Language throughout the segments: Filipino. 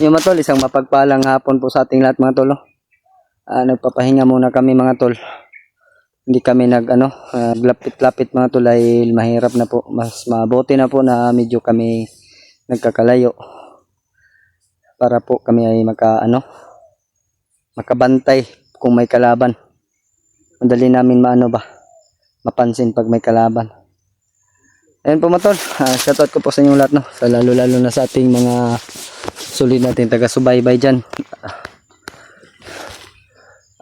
Yung mga tol, isang mapagpalang hapon po sa ating lahat mga tol. Nagpapahinga muna kami mga tol. Hindi kami lapit-lapit mga tol ay mahirap na po. Mas mabuti na po na medyo kami nagkakalayo. Para po kami ay makabantay kung may kalaban. Madali namin mapansin pag may kalaban. Ayun po mga tol, shoutout ko po sa inyong lahat no. Sa lalo-lalo na sa ating mga solid natin taga-subaybay dyan.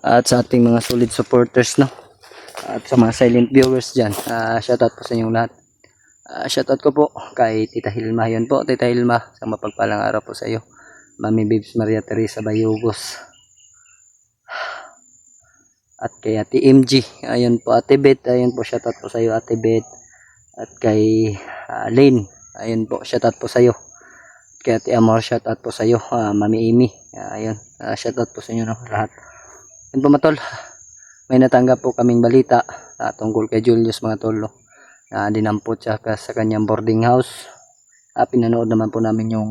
At sa ating mga solid supporters no. At sa mga silent viewers dyan. Shoutout po sa inyong lahat. Shoutout ko po kay Tita Hilma. Yun po, Tita Hilma. Sa mapagpalang araw po sa iyo. Mami Babes Maria Teresa Bayugos. At kay Ate MG. Ayun po, Ate Beth. Ayun po, shoutout po sa iyo, Ate Beth. At kay Lane. Ayun po, shoutout po sa iyo. Kay Ate Amor, shoutout po sa iyo. Mami Amy. Ayun, shoutout po sa inyo no, lahat. Ayun po mga tol. May natanggap po kaming balita tungkol kay Julius mga tol. Dinampot siya sa kanyang boarding house. Pinanood naman po namin yung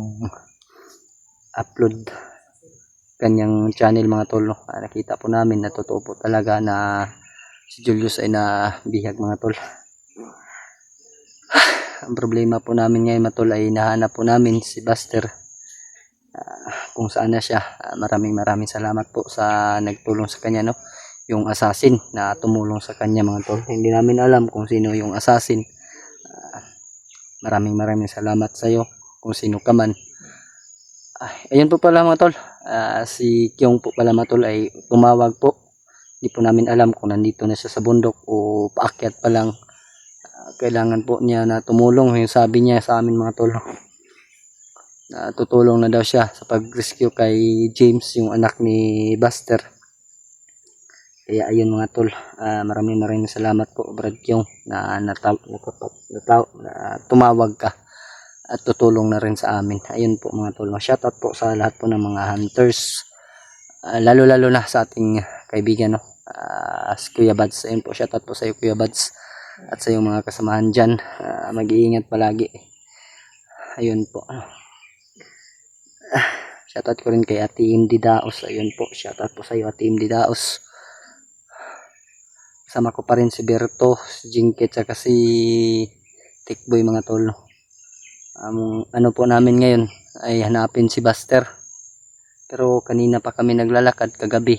upload kanyang channel mga tol. Nakita po namin na totoo po talaga na si Julius ay nabihag mga tol. Ang problema po namin ngayon mga tol ay nahanap po namin si Buster. Kung saan na siya. Maraming salamat po sa nagtulong sa kanya no. Yung assassin na tumulong sa kanya mga tol. Hindi namin alam kung sino yung assassin. Maraming salamat sa iyo kung sino ka man. Ayun po pala mga tol. Si Kyong po pala mga tol ay tumawag po. Hindi po namin alam kung nandito na siya sa bundok o paakyat pa lang. Kailangan po niya na tumulong. Yung sabi niya sa amin mga tol. Tutulong na daw siya sa pag-rescue kay James, yung anak ni Buster. Kaya ayun mga tol, maraming salamat po Brad Kyong na tumawag ka at tutulong na rin sa amin. Ayun po mga tol, shoutout po sa lahat po ng mga hunters, lalo na sa ating kaibigan no, si Kuya Bads. Ayun po, shoutout po sa iyo Kuya Bads at sa iyong mga kasamahan dyan. Mag-iingat palagi. Ayun po. Shoutout ko rin kay Ate Imdi Daos. Ayun po, shoutout po sa iyo Ate Imdi Daos. Sama ko pa rin si Berto, si Jinket, saka si Tikboy mga tol. Ano po namin ngayon ay hanapin si Buster. Pero kanina pa kami naglalakad kagabi.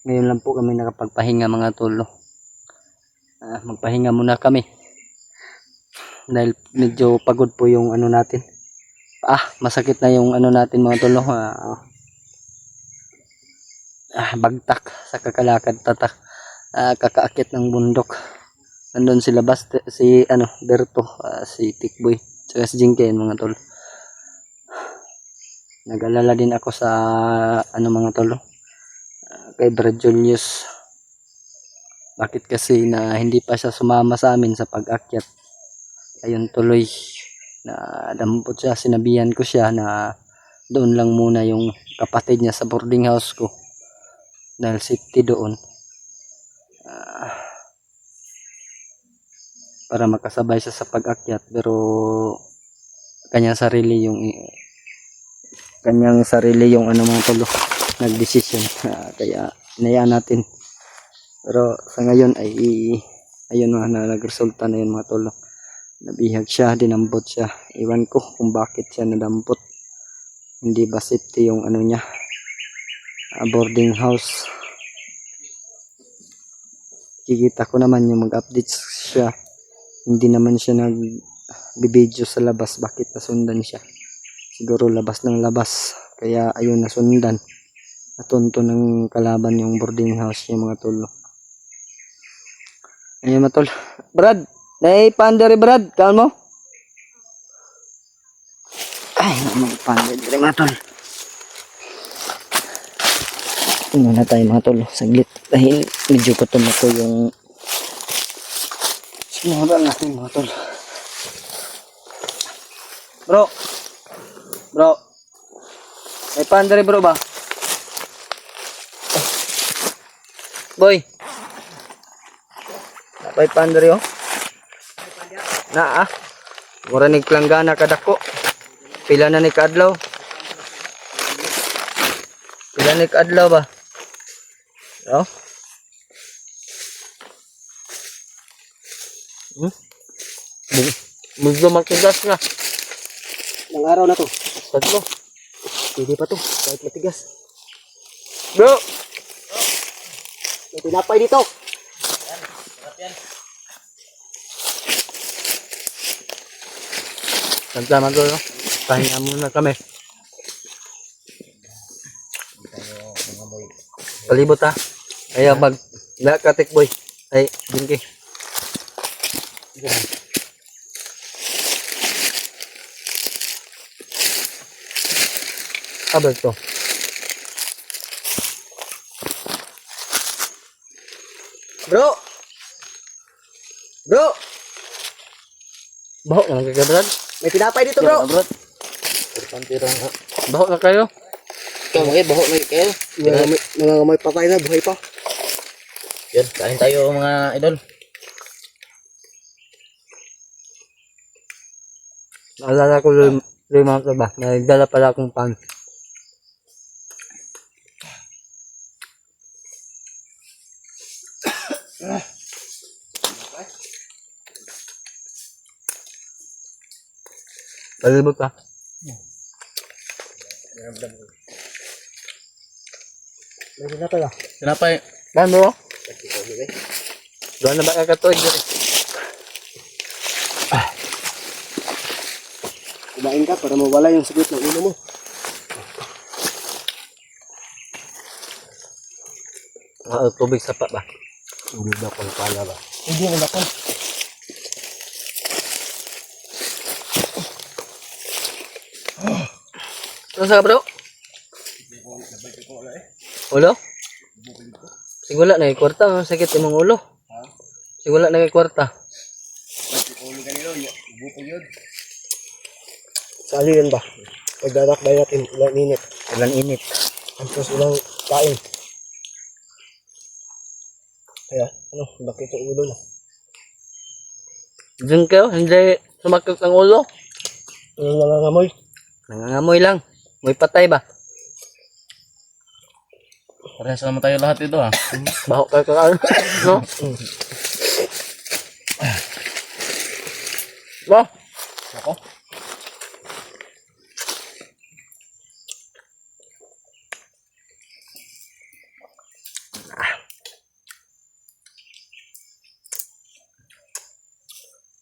Ngayon lang po kami nakapagpahinga mga tol. Magpahinga muna kami. Dahil medyo pagod po yung ano natin. Masakit na yung ano natin mga tol. Bagtak sa kakalakad tatak, kakaakit ng bundok. Nandun sila si Berto, si Tikboy, saka si Jinken mga tol. Nag-alala din ako sa mga tol, kay Brad Julius. Bakit kasi na hindi pa siya sumama sa amin sa pag-akyat. Ayun tuloy na dampot siya, sinabihan ko siya na doon lang muna yung kapatid niya sa boarding house ko. Dahil safety doon, para makasabay siya sa pag-akyat, pero kanyang sarili yung mga tolo nagdesisyon, kaya inayaan natin. Pero sa ngayon ay ayun na nagresulta na yun mga tolo. Nabihag siya, dinampot siya. Iwan ko kung bakit siya nadampot. Hindi ba safety yung niya, boarding house. Kikita ko naman yung mag-update siya, hindi naman siya nag-video sa labas. Bakit nasundan siya? Siguro labas ng labas, kaya ayun nasundan. Natunto ng kalaban yung boarding house niya mga tol. Ayun mga tol. Brad, naipandari Brad, kalmo. Ay, naipandari mga tol. Tingnan na tayo mga tol, saglit. Dahil medyo gutom na po yung sinura natin mga tol. Bro. May pandari bro ba? Boy. May pandari oh. Mura nagplanggana kadako. Pila na ni Kadlaw? Pila ni Kadlaw ba? Oh? Medyo matigas na. Ilang araw na to. Tatlo. Pwede pa to. Kahit matigas. Bro! May tinapay dito. Salamat bro. Pahinga muna kami. Palibot ha. Ayaw mag... Katik boy. Ay, Jinky. Abag to. Bro! Bro! Bahok na lang kayo, Brad. May tinapay dito, bro. Brad. Bahok na kayo. Ikaw mga bahok na kayo. Nangangamoy patay na. Buhay pa. Yan, kain tayo mga idol. Naalala ko lima ka ba? Nagdala pala akong pan. Palibot ka. May tinapay ba? Tinapay. Saan bro? Doon na ba kakatuig dito? Kumain ka para mawala yung sakit ng ulo mo. Tubig sapa ba? Hindi ba kung pala ba? Hindi mo lakon. Ano sa bro? Ulo? Sigula na kwarta, ang sakit imong ulo. Sigula na kwarta. Sa aliyan ba? Pagdadak-day natin, ilang init. Ilan init. Tapos ilang kain. Kaya, bakit yung ulo na? Diyan kayo, hindi sumakit ang ulo. Yung nangangamoy. Nangangamoy lang. May patay ba? Parehas naman tayo lahat ito ha. Bahok kayo kakaan. No? Ba? Ako.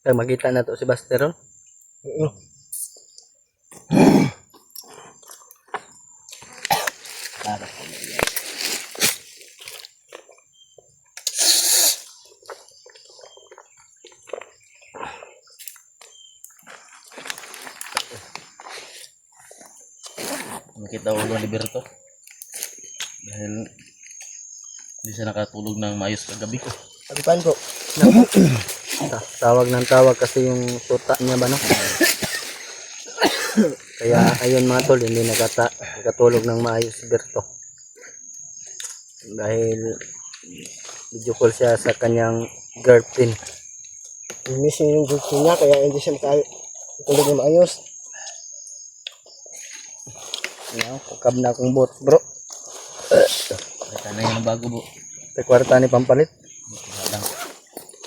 Kaya makita na to si Basteron. Oo. Nakita ulo ni Berto. Dahil hindi siya nakatulog ng maayos kagabi ko. Pagpaan ko. Tawag ng tawag kasi yung tuta niya ba no? Kaya ayun mga tol, hindi nakatulog ng maayos si Berto. Dahil video call siya sa kanyang girlfriend. Miss yung girlfriend niya, kaya hindi siya makatulog na maayos. Yan, kakab na akong bot bro. Kaya na yung bago po. Sa kwarta ni pampalit. Lang.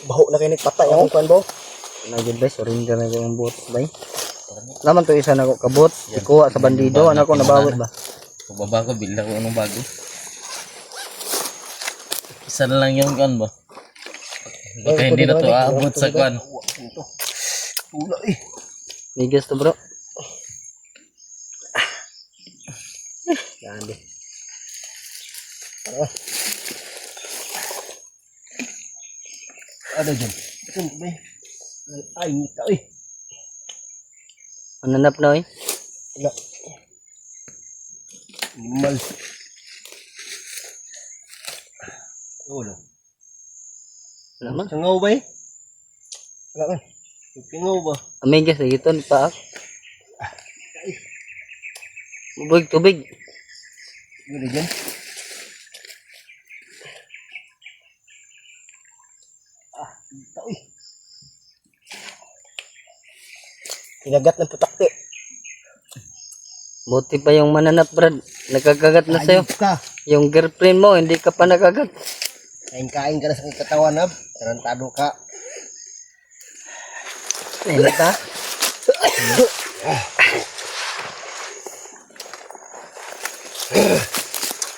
Baho na kayo nagpatay akong kwan bo. Nagyan ba, surrender na akong bot bay. Naman to isa na ko kabot. Ikuha sa bandido, anak ko nabawit ba? Pagbabago, bila ko anong bago. Isa na lang yung kan ba? Baka hindi na to aabot sa kan. Tula eh. Migas to bro. Yan di. Ada dyan. Saan ba eh? Ay, ngita eh. Ananap na eh. Wala. Mal. Ulo. Wala man. Sangaw ba eh? Wala kan. Pingaw ba? Amigas na ito, paak. Tubig, tubig. Wala dyan. Ngita eh. Kinagat ng putakti. Buti pa yung mananap, Brad. Nagkakagat na sa'yo. Ayos ka. Yung girlfriend mo, hindi ka pa nakagat. Kain-kain ka na sa katawan, Ab. Tarantado ka. Init ha?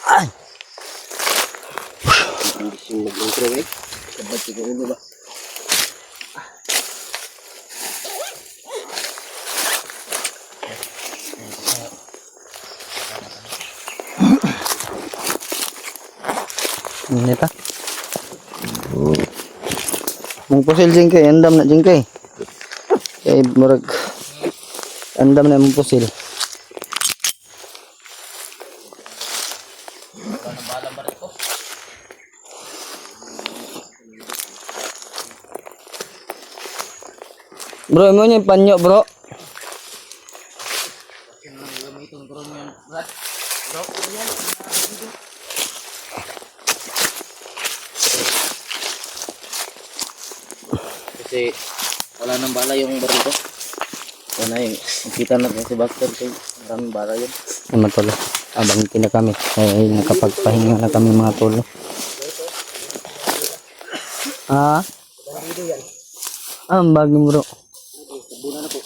Ay! Hindi siya mag-intro eh. Sabad siguro ulo ba? Init ha? Mung pusil jingkay, andam na jingkay. Kay murag andam na mong pusil. Bro, mo yung panyo, bro. Kasi wala nang bala yung baril ko. Wala yung kita natin si Baxter kay maraming bala yun. Ay, matolo. Abang na kami. Ay, nakapagpahinga na kami mga tolo. Ah? Bandido yan. Ah, ang bagay bro. Sabuna na po.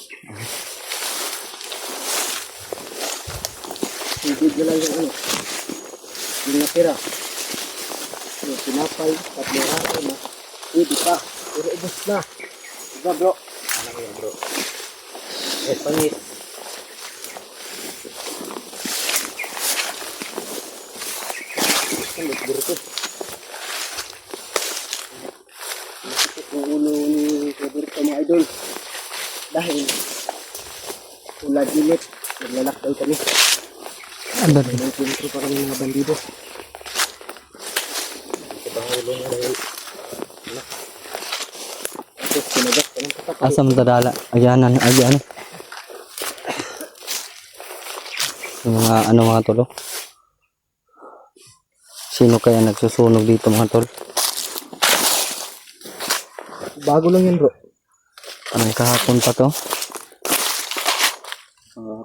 Higid na lang yung ano. Yung natira. Yung pinapay, tatlong araw na. Hindi pa. Pero ubos na. Diba bro? Ano ko yun bro? Pangit. Ang nagburto. Nakikip ang ulo ni Roberto mga idol. Dahil tulad dilit, naglalakbay kami. Ano? May sintro pa kami mga bandido. Ito bang ulo niya dahil Tapos sinagat ka ng katakay. Asam tadala. Agyanan, agyanan. Yung mga ano mga tolo. Sino kaya nagsusunog dito mga tol? Bago lang yan bro. Anong kahapon pa to?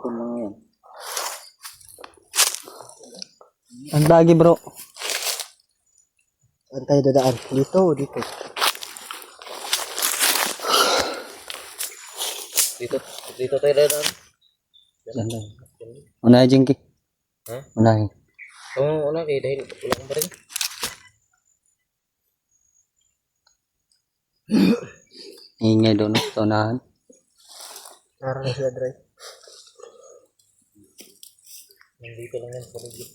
hapon lang yan. Ang dagi bro. Saan tayo dadaan? Dito o dito? Dito tayo dadaan. Unahin Jinky. Ha? Unahin. Kung una kayo dahil wala kang baril. Ingay doon sa unahan. Narang na sila drive. Nandito lang yan sa ligid.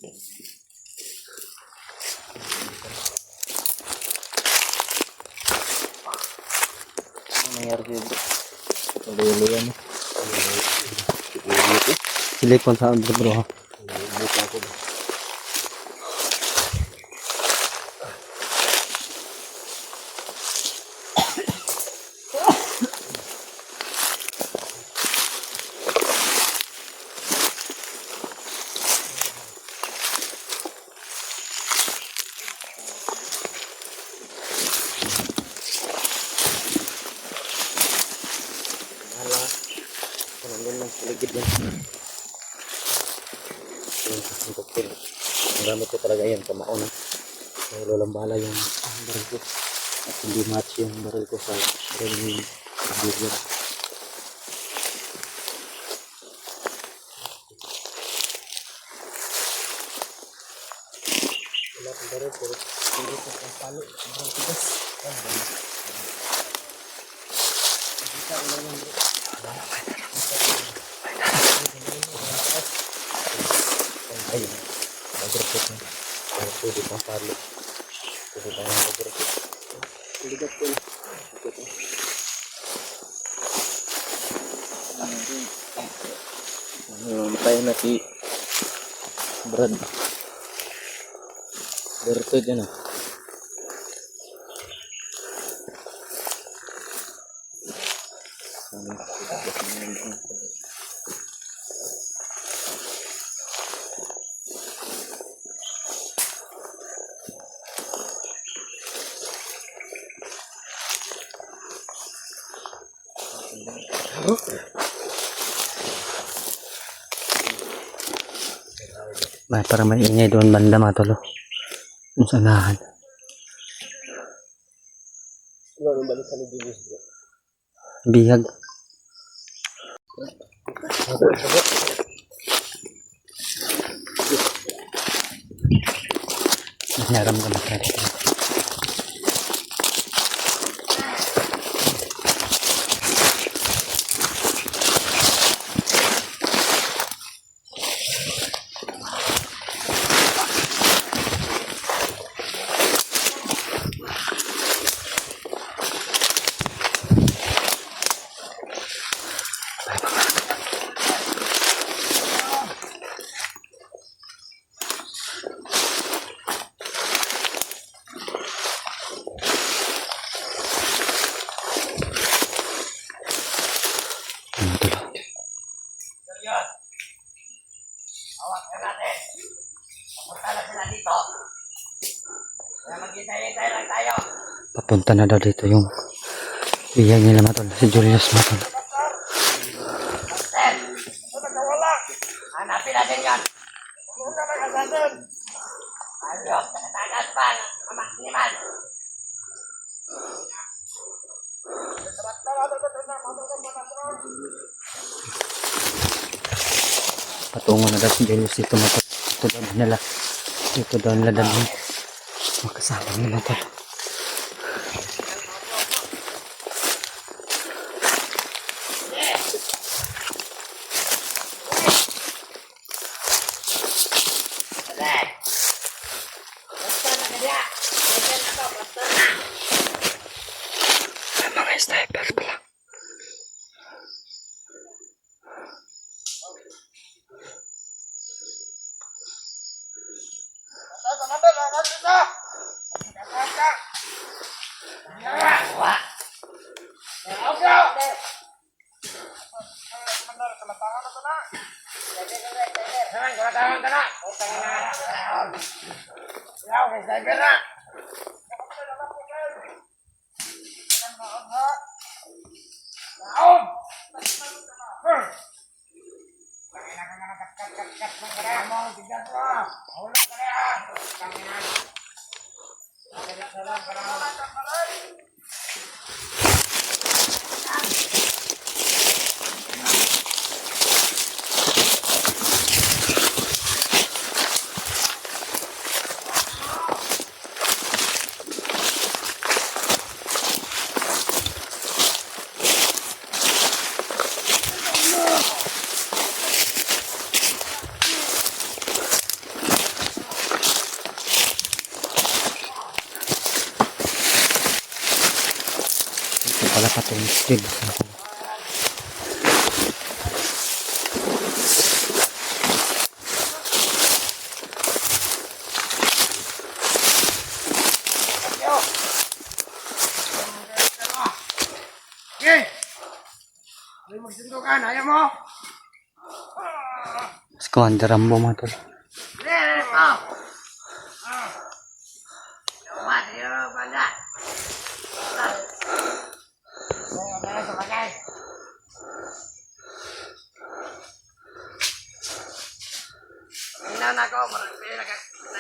Ano nangyari sa'yo bro? Palulo yan. Silikon sa bro ha. Buka ako ba? Nandun lang sa ligid yan. Yung cocktail. Ang gamit ko talaga yan, kamaon. May lolang bala yung baril ko. At hindi match yung baril ko sa baril ni Bigyan. Wala kang baril pero hindi ko ang palo. Sobrang tigas. Kita ko lang bro. Ayun. Mag-report na. Kaya pwede pang palo. Pwede pang mag-report. Ligat ko na. Matay na si Brad. Bertod yan ah. May parang may ingay doon banda mga tol. Yung sanahan. Ano ang balikan ni Julius bro? Bihag. Naram ka na kaya. Ano tol? Papunta na daw dito yung bihag nila mga tol. Si Julius mga tol. Hanapin natin yan. Huwag ka magkasasun. Ayok, nakatagas pa ng kamakniman. Patungo na daw si Julius dito mga tol. Dito daw nila. Dito daw nila dalhin. Makasama nila tol. Basta na kaya. Basta na to, basta na. Mga sniper pala. Ito pala patong speed. Okay. May magsundukan, ayaw mo? Squander Rambo mga tol. Tingnan ako,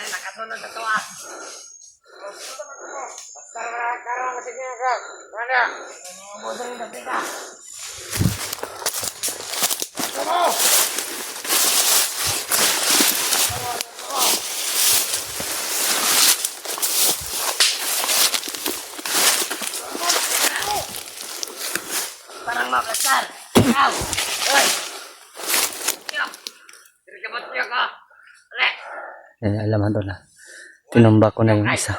nakasunod sa tuwa. Basta karang kasi niya ka. Mana? Budo rin natin ka. Come on! Parang makasar. Ikaw! Uy! Kirikabot niyo ka. Ale! Alam mga tol na. Tinumba ko na yung isa.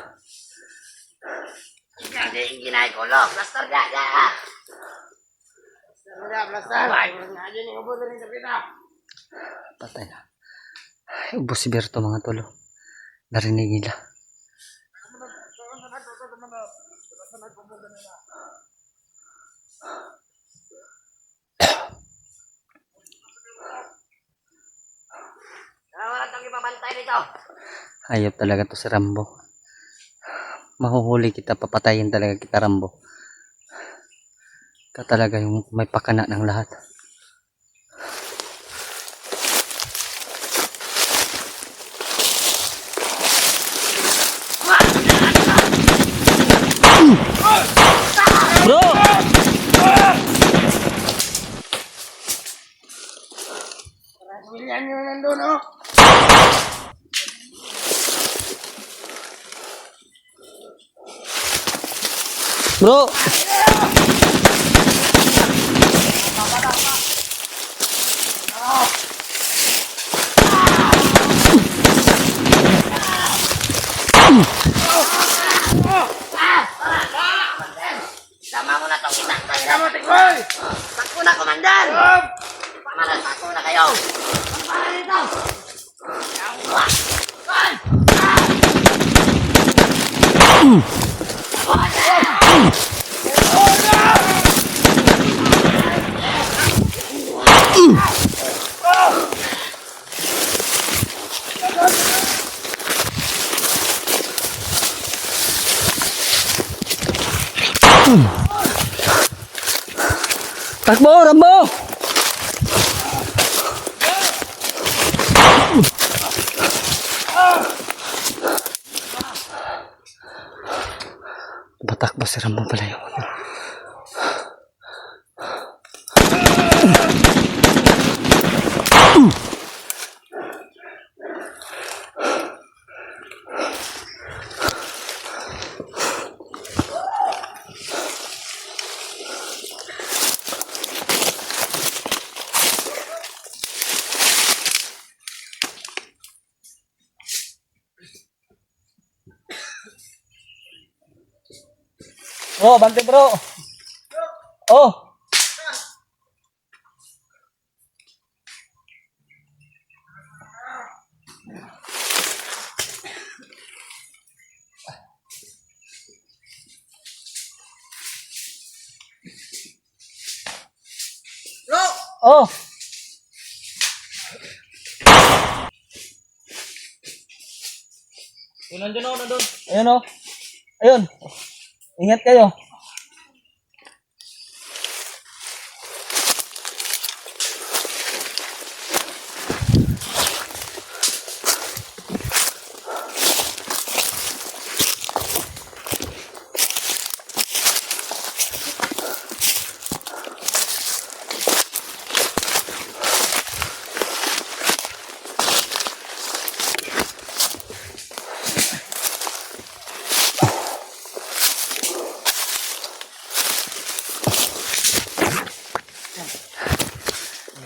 Hindi ginay ko lo. Plaster niya. Plaster niya. Plaster. Ngayon yung ubo rin sa pita. Patay na. Ay, ubos si Berto mga tol. Narinig nila. Wala tayong ipabantay dito. Hayop talaga to si Rambo. Mahuhuli kita, papatayin talaga kita Rambo. Ka talaga yung may pakana ng lahat. William yun nandun, oh. Bro! Sama mo na itong isang tayo mo, Tikoy! Takbo na, Komandan! Pamalas, takbo na kayo! Para dito! Takbo, Rambo! Batakbo si Rambo pala yun. Oh, bante bro. Oh. Bro! Oh. Nandun ako, nandun. Ayun oh. Ayun. Ingat kayo.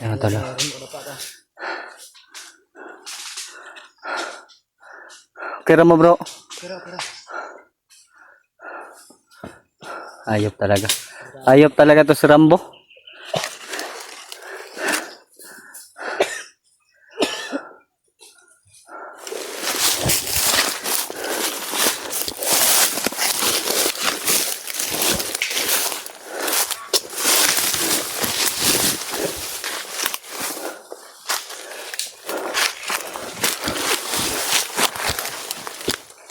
Yan talo. Kira mo bro. Ayop talaga. Ayop talaga to si Rambo.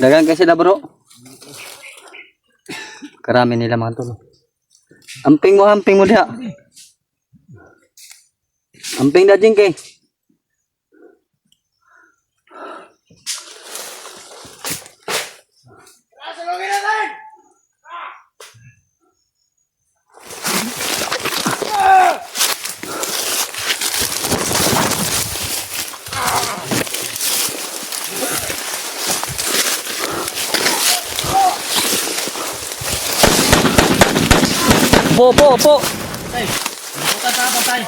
Dagan kasi na bro. Karami nila mga tulo. Amping mo diha. Amping na din kay. Po. Patay. Bukan ta, patay.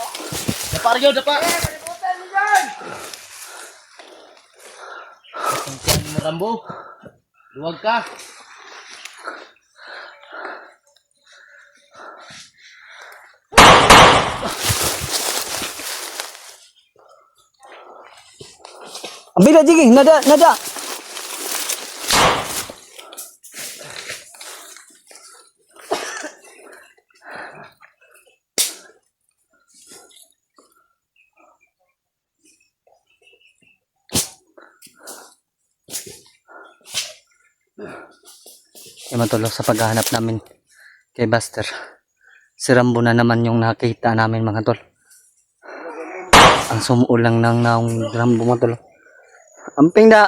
Dapa rin yun, dapa. Ang Rambo. Luwag ka. Ambil dah jiging, nada. Matulog sa paghahanap namin kay Buster. Si Rambo na naman yung nakita namin mga tol. Ang sumuol lang ng naong Rambo mga tol. Amping da.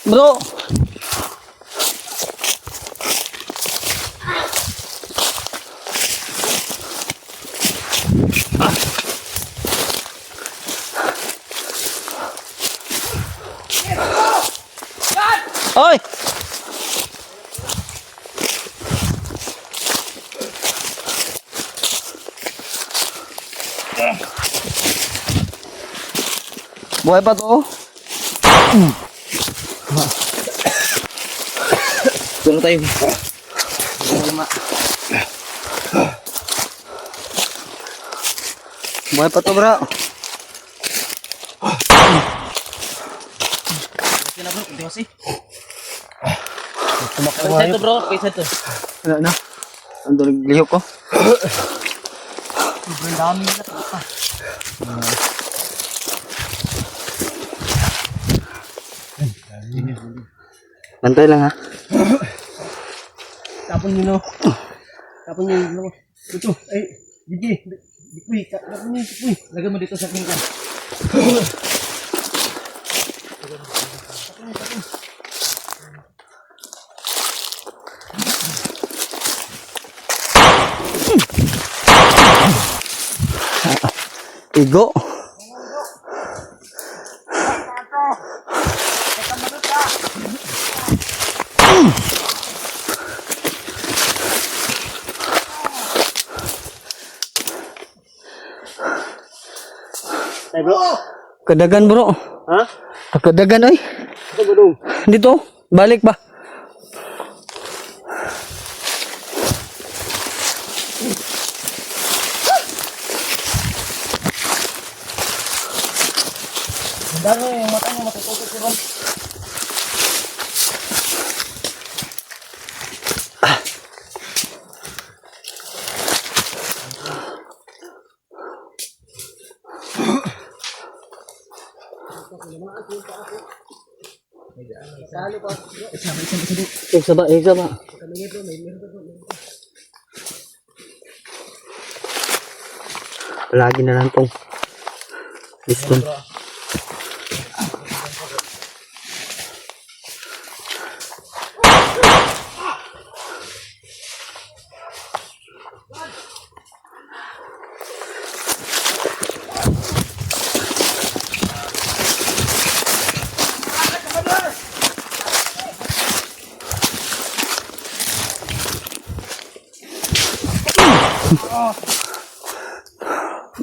Bro. Oi. Buhay pa to. Doon tayo. Buhay pa to, bro. Kaya bro, hindi kasi. Pisa ito bro, pisa ito. Wala na. Ando naglihok ko. Sobrang dami nila pa. Bantay lang ha. Tapon nyo no. Tapon nyo no. Ito, ay, Gigi. Uy, tapon nyo, uy. Lagay mo dito sa akin ka. Igo. Tay bro. Kadagan bro. Ha? Kadagan oy. Ito bro. Dito. Balik ba? Dami yung mata niya matututok ko ron. Isa ba? Isa ba? Lagi na lang tong piston.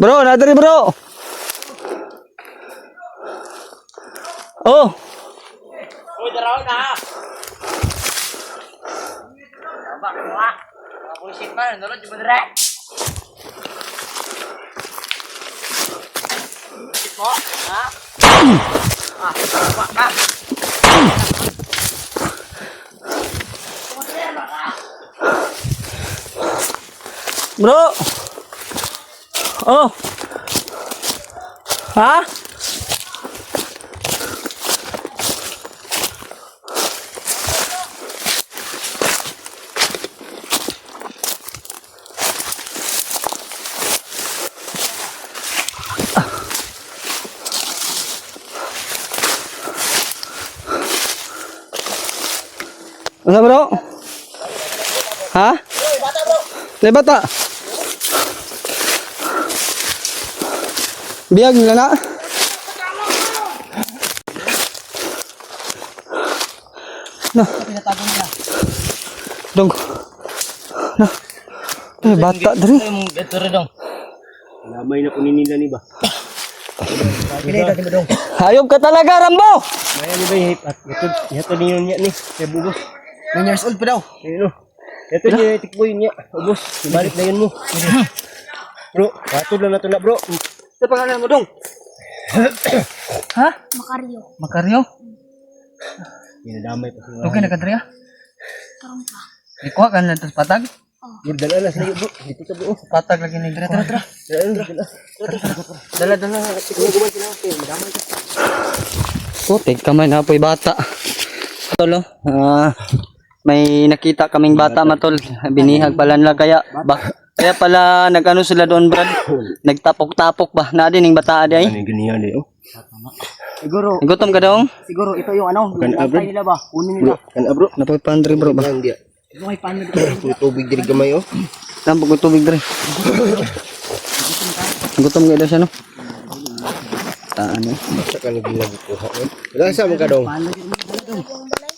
Bro, nadiri bro. Oh. Uy, daraw na. Bak mo ha. Bullshit man, nalod yung dire. Ito, ha? Bak ka. Bro. Oh. Ha? Ano bro? Ha? May bata. Biyag nila na. No. Pinatago nila. Dong. No. Eh, bata dari. Ito rin dong. Lamay na kunin nila ni ba? Kini ka dong. Hayop ka talaga, Rambo. Maya ni ba at ito niyo niya ni kay bubos. 9 years old pa daw. Ayun. Ito niya, tikboy niya. Ubus, ibalik na yun mo. Bro, patod lang na ito na bro. Sa pangalan mo dong. Ha? Makaryo. Makaryo? Dinadamay pa siya. Okay na ka Dre? Karong pa. Ikuha ka na ito sa patag? Bro, dala na sa'yo bro. Dito sa bro. Patag lagi ni Dre. Tara. Dala. Dala. Tikboy guman sila. Madamay ka. Putik kamay na po'y bata. Tolo, may nakita kaming bata matol. Binihag pala nila kaya pala nagano sila doon Brad. Nagtapok-tapok ba? Na din yung bata di ay. Ano yung ganyan eh oh. Siguro, Gutom ka daw? siguro ito yung ano, yung lantay nila ba? Kunin nila. Kan bro. Napoy pandre bro ba? Hindi. May paano dito? Tubig diri gamay oh. Tampok ko tubig Dre. Gutom ka daw siya no? Taan eh. Basta ka nang ginagikuha eh. Wala sa mga dong.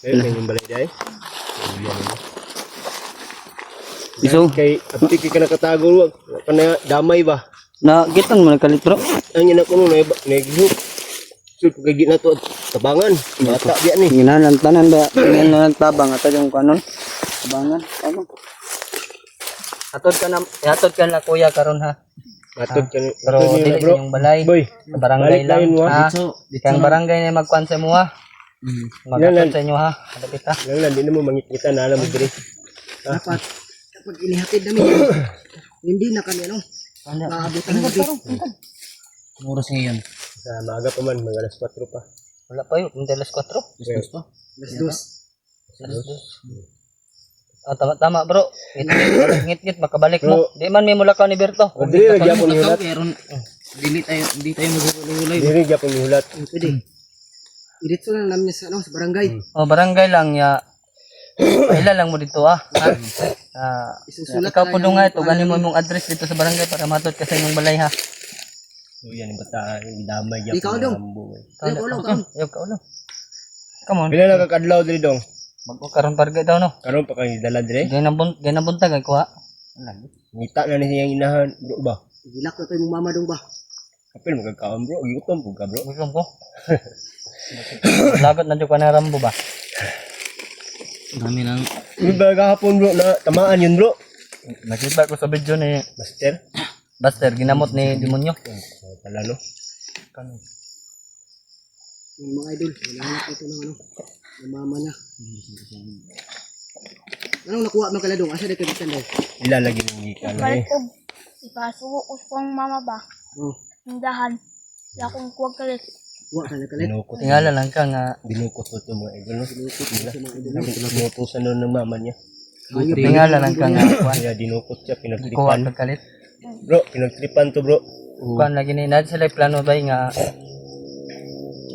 Yung balay dai. Iso, Kay abti kay kana katago kana damay ba? na gitan mo nagkalit bro. Ang ina ko no nagihuk. Sud kay gina to tabangan. Bata biya ni. Ginahan tanan ba? Ginahan tabang ato yung kanon. Tabangan. Ano? Atod ka na kuya karon ha. Matod ka Pero dili sa inyong balay. Boy. Sa barangay balik lang. tayo mo, Ha? Kang barangay na magkuan sa mo ha. Magkatod sa inyo ha. Malapit ha. Lang lang di na mo mangit-ngitan na alam mo diri. Dapat kapag inihatid namin yan, hindi na kami ano, maabutan ng gabi. Oras ngayon. Sa maaga pa man mga alas 4 pa. Wala pa yun. Hindi alas 4. Alas dos. Ah, tama bro. Ngit-ngit makabalik mo. Bro. Di man may mula ka ni Berto. Diri gyapon ni hulat. Hindi tayo magulay-ulay. Diri gyapon ni hulat. Pwede. Diretso lang namin sa ano, sa barangay. Oh, barangay lang ya. Paila lang mo dito ah. Isusulat Ikaw na po yung nga ito. Ganin mo yung address dito sa barangay para matod ka sa inyong balay ha. So yan bata damay gyapon. Ikaw dong. Kaon. Ayaw ka ulo. Come on. Pila na kakadlaw diri dong. Magkaroon parga daw no. Karon pa kay dala dire. Ganang buntag ay kuha. Ngita na ni siyang inahan bro ba. Gilak na to yung mama dong ba? Kapil magkakaon bro. Gutom po ka bro. Gusto ko. Lagot na dyan ka na Rambo ba? Dami ng... Yung ba kahapon bro na tamaan yun bro. Nakita ko sa video ni Master. Buster, ginamot ni demonyo. Pala no. Yung mga idol, hinahanap ito ng ano, ng mama niya. Anong nakuha mo kala dong? Asa di kabitan daw? Ilalagay ng ikan eh. Balik ko. Ipasuko ko sa kong mama ba? Oh, Hindahan. Wala akong kuwag kalit. kuha ka na kalit. Dinukot. Tingala lang ka nga. Dinukot ko ito mga idol no. Dinukot nila. Dinutusan nun ng mama niya. Tingala lang ka nga. Kuhan. Kaya dinukot siya. Kuha Pinagtripan. pagkalit. Bro, pinagtripan to bro. Kuhan lagi ni Nad sila plano ba nga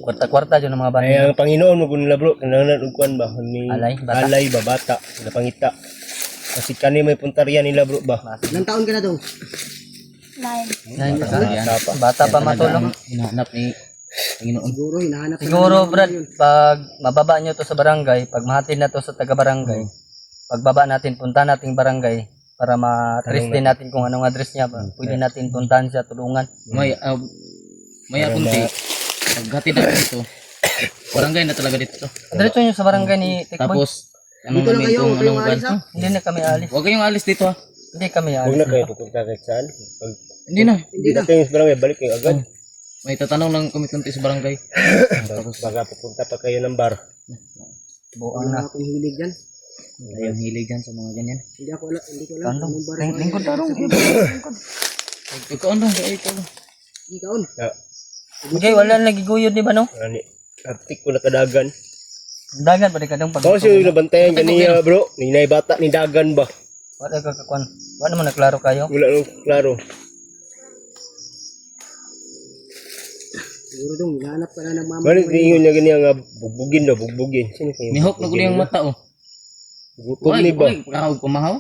kwarta-kwarta dyan ng mga Ay bata. ang Panginoon mo nila bro. Kailangan ugkuan ba? Ni Bata. alay ba bata. Na pangita. Kasi kani may puntarya nila bro ba? Ilang taon ka na dong? 9. Bata pa matulong. Hinahanap ni Panginoon. Siguro, hinahanap ka na Siguro ng mama Brad, yun. pag mababa nyo to sa barangay, pag mahatid na to sa taga-barangay, pagbaba natin, punta nating barangay para ma-trace din natin kung anong address niya. Pwede natin puntahan siya, tulungan. May apunti. Paghatid na dito. Barangay na talaga dito. Diretso nyo sa barangay ni Tikboy. Tapos, anong Dito lang namin kayo, kung huwag kayong anong alis ha. Hindi na kami alis. Huwag kayong alis dito ha. Hindi kami Huwag alis. na kayo pupunta kahit saan. Pag Hindi na. Hindi na. kayo sa barangay, balik kayo agad. May tatanong lang kami kunti sa barangay. Tapos baka pupunta pa kayo ng bar. Buang na. Wala akong hilig dyan. Ayong hilig dyan sa mga ganyan. Hindi ko alam. Kandong. Anong barangay? Lingkod tarong. Ikaw ano? Ikaw ano? Ikaon. Okay, wala na nagiguyod di ba no? Ani, aptik ko na kadagan. Dagan pa di kadang pag... Tapos yung nabantayan ganiya bro. Ninay bata ni dagan ba? Wala ka kakuan. Wala mo naklaro kayo. Wala nang klaro. Siguro dong, hinahanap ka na ng mama Balik mo. niingon niya ganiya nga bugbugin daw, bugbugin. Sino kayo? Nihok na guli ang mata oh. Gutom ni ba? Pakahog kumahaw.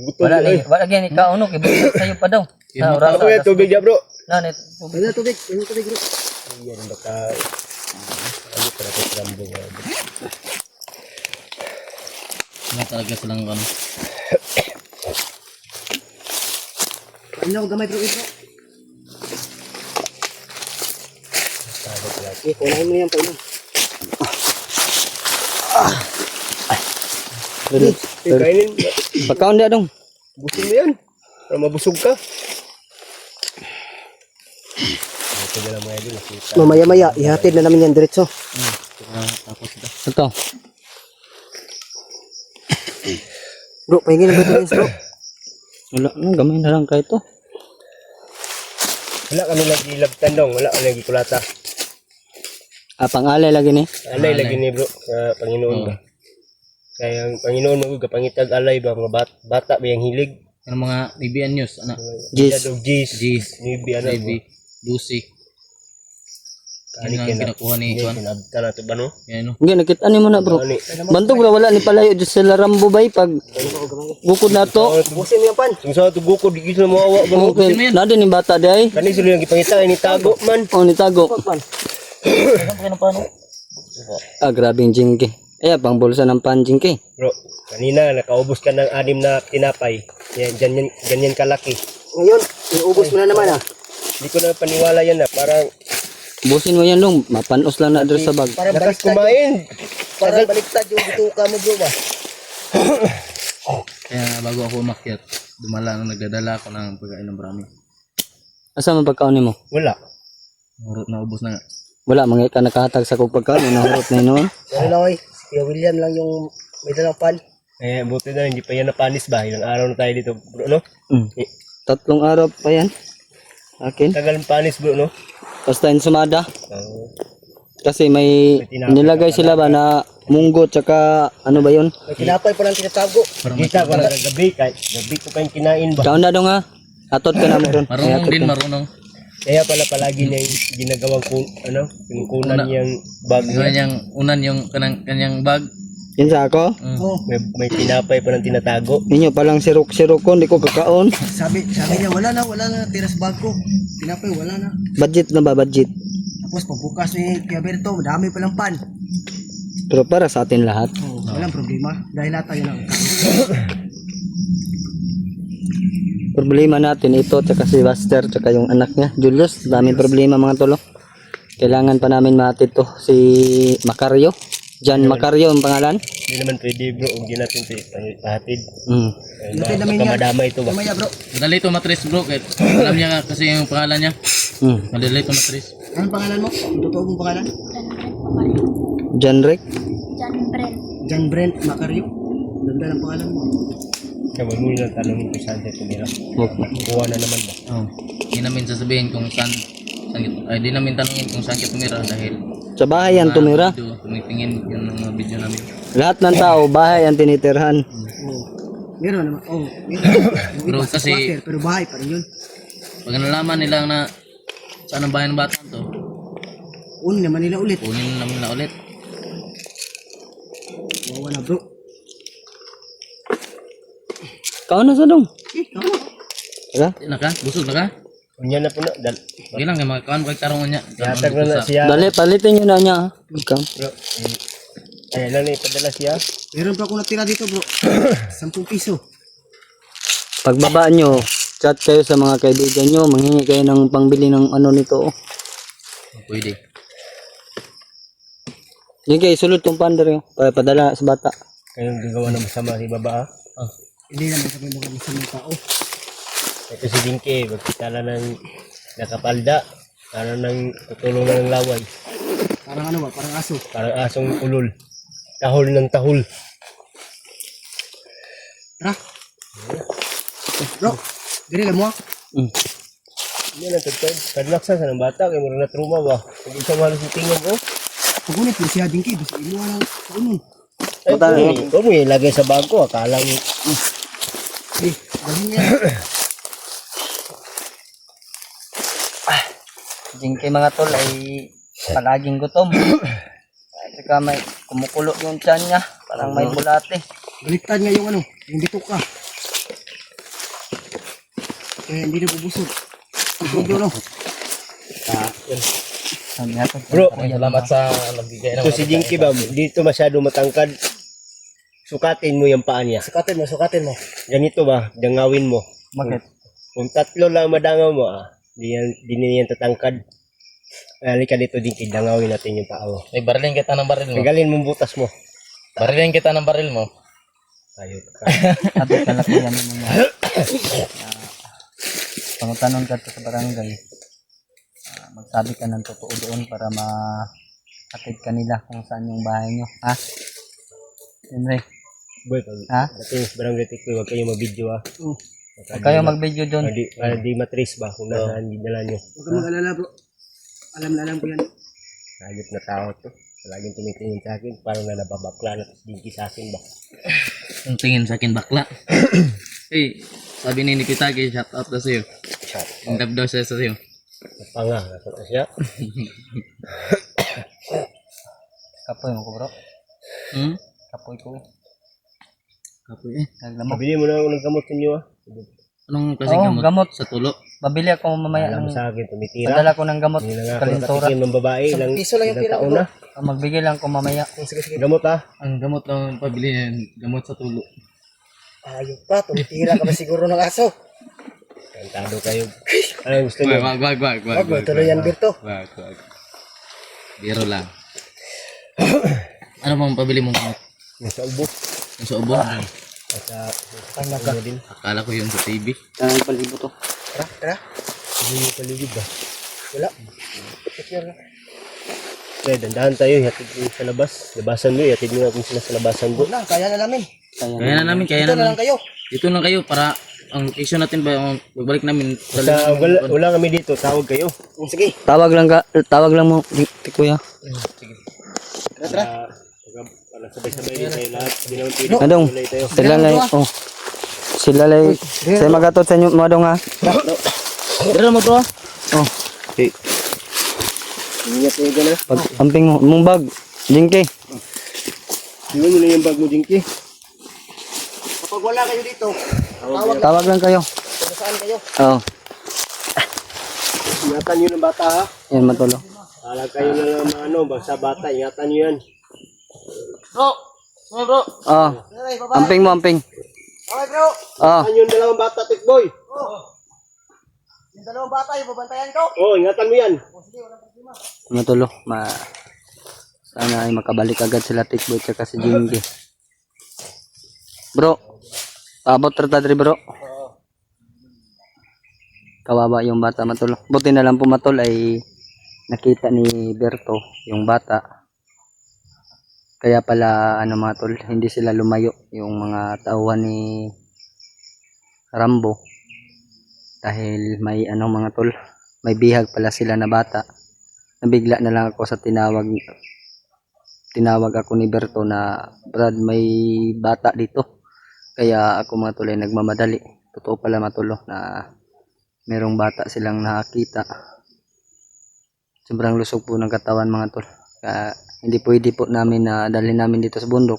Gutom Wala ni. ni, wala gani ka uno kay bukas sayo pa daw. Sa oras. Ako yung tubig niya bro. Na net. Pwede na tubig. Pwede na tubig bro. Yan baka. Ano para sa trambo nga. Wala talaga silang ano. Paano ako gamay bro ito? Kunahin mo yan pa Kainin. Pagkaon dia dong. Busog mo yan. Para mabusog ka. Ito na lang mga idol. Nakita. Mamaya-maya, ihatid na namin yan diretso. Ito. Bro, pahingin na vitamins bro. Wala, gamay na lang kayo to. Wala kami lagi labtan dong. Wala kami lagi kulata. Pangalay lagi ni. Alay lagi ni bro. Sa Panginoon ba. Kaya ang Panginoon mo kapangitag alay ba. Mga bata ba yung hilig. Ano mga BBN news, anak? Jis. Jis. Nibi ano. Baby, Lucy. Yan Kani ang kina. kinukuha ni Juan. Kinabta na ito ba no? Yan, no? Hindi, nakita ni mo na bro. Ani. Bantog ra wala ni palayo dyan sila Rambo bay pag bukod na to. Busin mo yan pan. Kung sa tugo ko, di kita mawawa ba? Okay, nada ni bata di ay. Kani sila yung ipangita ni tago man. Oh, nitago. Pan. Grabing jingke. Pang bulsa ng panjingke. Bro, kanina nakaubos ka ng 6 na tinapay. Yan, ganyan kalaki. Ngayon, iubos mo na naman ah. Hindi ko na paniwala yan na parang Busin mo yan dong. Mapanos lang na dito sa bag. Para lakas baliktad. kumain. Para baliktad yung bituka mo bro ba. Kaya bago ako umakyat, dumala nang nagdadala ako ng pagkain ng marami. Asa man pagkaon mo? Wala. Naubos na nga. Wala, mga ka nakahatag sa kong pagkaon. Nahurot na yun. Pero lang oy, si Kuya William lang yung may dalang pan. Eh, buti na hindi pa yan napanis ba? Ilang araw na tayo dito, bro, no? Eh, 3 araw pa yan. Akin. tagal ng panis, bro, no? Basta yung sumada. Oh, Kasi may nilagay sila ba na munggo tsaka ano ba yun? May tinapay pa lang tinatago. kita ko na gabi, kahit gabi ko pa yung kinain ba? Kaon na dong ha. Atot ka na mo ron. Marunong din, marunong. Kaya pala palagi niya yung ginagawang yung kunan niyang bag Gawin niya. niyang unan yung kanyang bag. Yan sa ako. Oh, May tinapay pa ng tinatago. Inyo palang sirok-sirok ko. Hindi ko kakaon. sabi niya wala na tiras bag ko. Tinapay wala na. Budget na ba? Budget. Tapos pagbukas ni Kuya Berto, madami pa lang pan. Pero para sa atin lahat. Oh, walang problema. Dahil lahat tayo lang. Problema natin ito tsaka si Buster tsaka yung anak niya Julius. Daming problema mga tolo. Kailangan pa namin mahatid to si Macario. Jan Macario ang pangalan. Hindi naman pwede, bro. Huwag din natin pahatid. Natin namin yan. Madama ito ba? Mamaya bro. Madali ito matris bro. Kahit alam niya nga kasi yung pangalan niya. Madali ito matris. Anong pangalan mo? Ang totoo mong pangalan? Jan Rick. John Brent. John Brent Macario. Ganda ng pangalan mo. Kaya wag mo lang tanongin kung saan tayo tumira. Kuha na naman ba? Hindi namin sasabihin kung saan ay di namin tanungin kung saan kita tumira dahil Sa bahay yan tumira. tumitingin yun ng mga video namin. Lahat ng tao bahay ang tinitirhan. Oh. Meron naman. Oh, meron. Yung Bro, iba sa kasi- squatter, pero bahay pa rin yun. Pag nalaman nila na saan ang bahay ng bata to, Unin naman nila ulit. kunin namin na ulit. Wawa na bro. Kaon na sa dong. Tara. Di na ka? Busog na ka? Kunya na po na. Hindi lang kay mga kawan kay tarungan niya. Yatag na na siya. Dali, palitin nyo na niya. Ha? Ikaw. Bro, ayan na na ipadala siya. Meron pa akong natira dito bro. 10 piso. Pagbaba nyo, chat kayo sa mga kaibigan nyo. Manghingi kayo ng pangbili ng ano nito. Pwede. Hindi kayo, sulot yung pander yun. Padala sa bata. Kayong gagawa ng masama si baba, ha? Hindi naman kami mga masamang tao. Ito si Dinky, magkitala ng nakapalda. Parang ng tutulong ng laway. Parang ano ba? Parang aso. Parang asong ulol. Tahol ng tahol. Tara. Bro, dili lang mo ah. Yan ang tutod. Kadlaksa sa ng bata. Kaya muna na truma ba? Kung isang halos yung tingog, oh. Pagunit mo siya dinki. Basta iluwa lang sa unon. Ay, ikaw mo ilagay sa bag ko. Akala mo. Eh, galing yan. Jingke mga tol ay palaging gutom. At saka may kumukulo yung tiyan niya. Parang may bulate. Baliktad nga yung ano. Yung bituka. Kaya hindi na bubusog. Bubusog no. Bro, Salamat sa nagbigay ng ito si Dinky ba? Dito masyado matangkad. Sukatin mo yung paa niya. Sukatin mo. Ganito ba? Dangawin mo. Bakit? Kung 3 lang madangaw mo, di na yan tatangkad. Halika dito din, dangawin natin yung paa mo. May barilin kita ng baril mo. Tagalin mo butas mo. Barilin kita ng baril mo. Ayot ka. Abot ka lang yan mo niya. Pangutanon ka to sa barangay. Magsabi ka ng totoo doon para ma-atid ka nila kung saan yung bahay nyo. Ha? Henry, Boy, pag ha? dating sa barangay Tikboy, huwag kayo mag-video ah. Huwag kayo mag-video doon. Para di matrace ba kung nasaan dinala nyo. Huwag kang mag-alala bro. Alam na alam ko yan. Ayot na tao to. Palaging tumitingin sa akin, parang nalababakla na dinki sa akin ba. Ang tingin sa akin bakla. Eh, sabi ni Nikitagi, shout out daw sa'yo. Shot. Ang dab daw siya sa'yo. Napanga, nasa na siya. Kapoy mo ko bro. Hmm? Kapoy ko eh. Kapoy eh. Naglamok. Mabili mo na ako ng gamot sa inyo ah. Anong klaseng Oo, gamot? gamot. Sa tulo. Babili ako mamaya Alam mo ng... sa akin, tumitira. Padala ko ng gamot. Hindi na nga ako Kalintura. nakatikim ng babae. Ilang, Piso lang yung ilang pira ko taon bro. na. Magbigay lang ko mamaya. Sige, sige. Gamot ah. Ang gamot lang pabili yan. Gamot sa tulo. Ayok pa, tumitira ka ba siguro ng aso? Kantado kayo. Ano gusto nyo? Wag. Wag mo, tuloy yan Berto. Wag. Biro lang. Ano bang pabili mong gamot? Yung sa ubo. Yung sa ubo? Sa ubo din. Akala ko yung sa TV. Ang palibo to. Tara, tara. Hindi yung paligid ba? Wala. Secure na. Kaya dandahan tayo. Hatid mo sa labas. Labasan mo. Hatid mo natin sila sa labasan mo. Huwag na, kaya na namin. Kaya na namin, kaya Dito na na lang namin. kayo. Dito lang kayo para ang location natin ba yung pagbalik namin. Basta wala kami dito. Tawag kayo. Sige, Tawag lang mo, kuya. tara, tara. Para sabay-sabay din tayo lahat. Hindi naman pwede. Madong, Tuloy tayo. sila lay, oh. Sila lay, sa magatot sa inyo, madong ha. Dito mo bro. Oh, Okay. Ingat kayo dyan ah. pag amping mo, mong bag, Jinky. Iwan mo na yung bag mo, Jinky. Kapag wala kayo dito, Tawag lang kayo. kung saan kayo. Oh, Ingatan nyo ng bata ha. yan matulo. Alam kayo na lang mga ano. Basta bata. Ingatan nyo yan. Bro. Bro. Oh, Okay, bye-bye. amping mo, amping. Okay bro. Oh, Ingatan yung dalawang bata, Tikboy. Yung dalawang bata, yung babantayan ko. Oo, ingatan mo yan. matulo. Sana ay makabalik agad sila Tikboy tsaka si Jinky. Bro, abot rata diri bro. Kawawa yung bata matol. Buti na lang po matol ay nakita ni Berto yung bata. Kaya pala ano mga tol, hindi sila lumayo yung mga tauhan ni Rambo. Dahil may ano mga tol, may bihag pala sila na bata. Nabigla na lang ako sa tinawag ako ni Berto na Brad may bata dito. Kaya ako mga tol ay nagmamadali. Totoo pala matulo na merong bata silang nakakita. Sobrang lusog po ng katawan mga tol. Kaya hindi pwede po namin na dalhin namin dito sa bundok.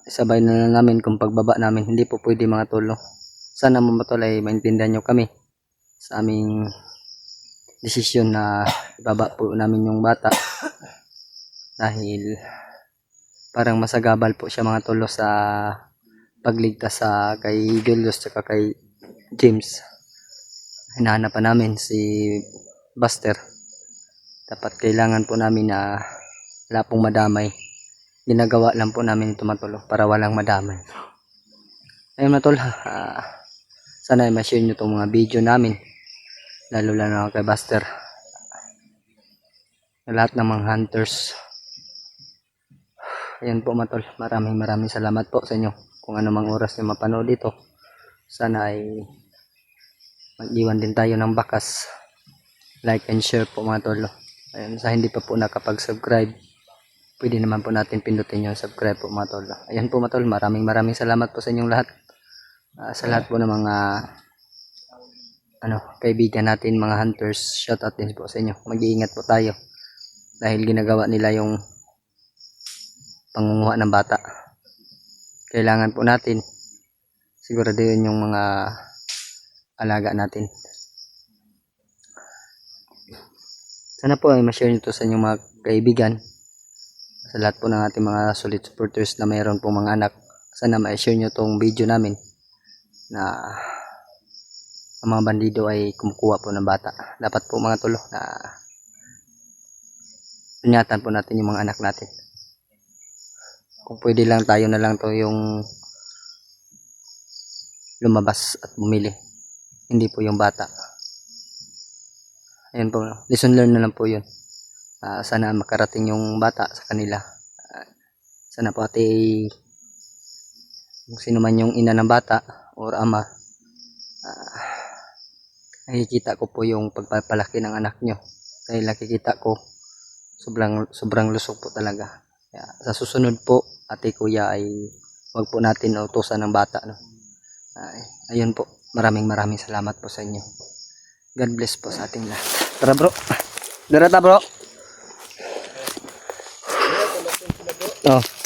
Sabay na lang namin kung pagbaba namin. Hindi po pwede mga tol. No? Sana mga tol ay maintindihan nyo kami sa aming desisyon na ibaba po namin yung bata. Dahil parang masagabal po siya mga tol sa pagligtas sa kay Julius at kay James. Hinahanap pa namin si Buster. Dapat kailangan po namin na wala pong madamay. Ginagawa lang po namin ito matulog para walang madamay. Ayun matol, sana ay ma-share nyo itong mga video namin. Lalo na kay Buster. Lahat ng mga hunters. Ayan po matol, maraming salamat po sa inyo. Kung ano mang oras nyo mapanood dito. Sana ay mag-iwan din tayo ng bakas. Like and share po mga tolo. Ayan, sa hindi pa po nakapag-subscribe, pwede naman po natin pindutin yung subscribe po mga tolo. Ayan po mga tolo, maraming salamat po sa inyong lahat. Sa lahat po ng mga kaibigan natin, mga hunters, shout out din po sa inyo. Mag-iingat po tayo dahil ginagawa nila yung pangunguha ng bata. Kailangan po natin siguraduhin yung mga alaga natin. Sana po ay ma-share nyo to sa inyong mga kaibigan. Sa lahat po ng ating mga solid supporters na mayroon pong mga anak. Sana ma-share nyo tong video namin na ang mga bandido ay kumukuha po ng bata. Dapat po mga tulo na ingatan po natin yung mga anak natin. kung pwede lang tayo na lang to yung lumabas at bumili, hindi po yung bata. Ayun po, lesson learned na lang po yun. Sana makarating yung bata sa kanila. Sana po ate, kung sino man yung ina ng bata or ama, nakikita ko po yung pagpapalaki ng anak nyo. Dahil nakikita ko sobrang lusog po talaga. Kaya, sa susunod po ate kuya ay wag po natin utusan ng bata, no? Ayun po, maraming salamat po sa inyo. God bless po sa ating lahat. Tara bro, darata bro. Oh.